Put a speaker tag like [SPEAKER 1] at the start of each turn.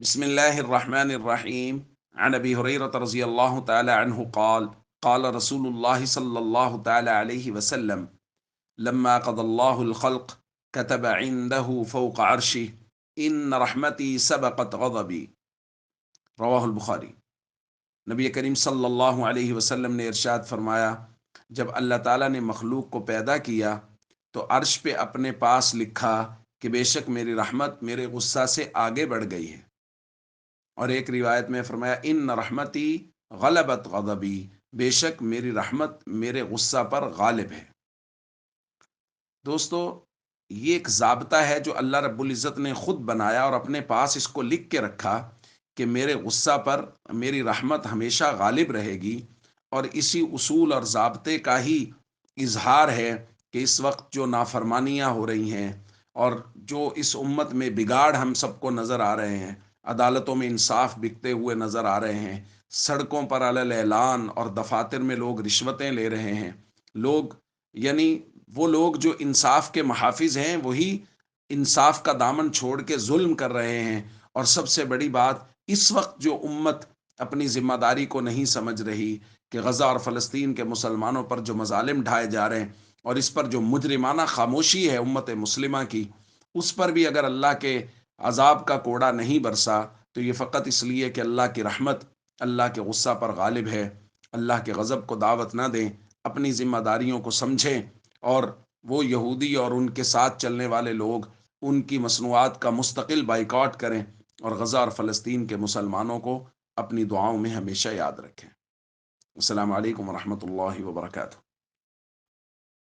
[SPEAKER 1] بسم الله الرحمن الرحيم. عن أبي هريرة رضي الله تعالى عنه قال قال رسول الله صلى الله تعالى عليه وسلم: لما قضى الله الخلق كتب عنده فوق عرشه إن رحمتي سبقت غضبي. رواہ البخاری۔ نبی کریم صلی اللہ علیہ وسلم نے ارشاد فرمایا، جب اللہ تعالیٰ نے مخلوق کو پیدا کیا تو عرش پہ اپنے پاس لکھا کہ بے شک میری رحمت میرے غصہ سے آگے بڑھ گئی ہے، اور ایک روایت میں فرمایا ان رحمتی غلبت غضبی، بے شک میری رحمت میرے غصہ پر غالب ہے۔ دوستو، یہ ایک ضابطہ ہے جو اللہ رب العزت نے خود بنایا اور اپنے پاس اس کو لکھ کے رکھا کہ میرے غصہ پر میری رحمت ہمیشہ غالب رہے گی، اور اسی اصول اور ضابطے کا ہی اظہار ہے کہ اس وقت جو نافرمانیاں ہو رہی ہیں اور جو اس امت میں بگاڑ ہم سب کو نظر آ رہے ہیں، عدالتوں میں انصاف بکتے ہوئے نظر آ رہے ہیں، سڑکوں پر علی اعلان اور دفاتر میں لوگ رشوتیں لے رہے ہیں، لوگ یعنی وہ لوگ جو انصاف کے محافظ ہیں وہی انصاف کا دامن چھوڑ کے ظلم کر رہے ہیں، اور سب سے بڑی بات اس وقت جو امت اپنی ذمہ داری کو نہیں سمجھ رہی کہ غزہ اور فلسطین کے مسلمانوں پر جو مظالم ڈھائے جا رہے ہیں اور اس پر جو مجرمانہ خاموشی ہے امت مسلمہ کی، اس پر بھی اگر اللہ کے عذاب کا کوڑا نہیں برسا تو یہ فقط اس لیے کہ اللہ کی رحمت اللہ کے غصہ پر غالب ہے۔ اللہ کے غضب کو دعوت نہ دیں، اپنی ذمہ داریوں کو سمجھیں، اور وہ یہودی اور ان کے ساتھ چلنے والے لوگ ان کی مصنوعات کا مستقل بائیکاٹ کریں، اور غزہ اور فلسطین کے مسلمانوں کو اپنی دعاؤں میں ہمیشہ یاد رکھیں۔ السلام علیکم ورحمۃ اللہ وبرکاتہ۔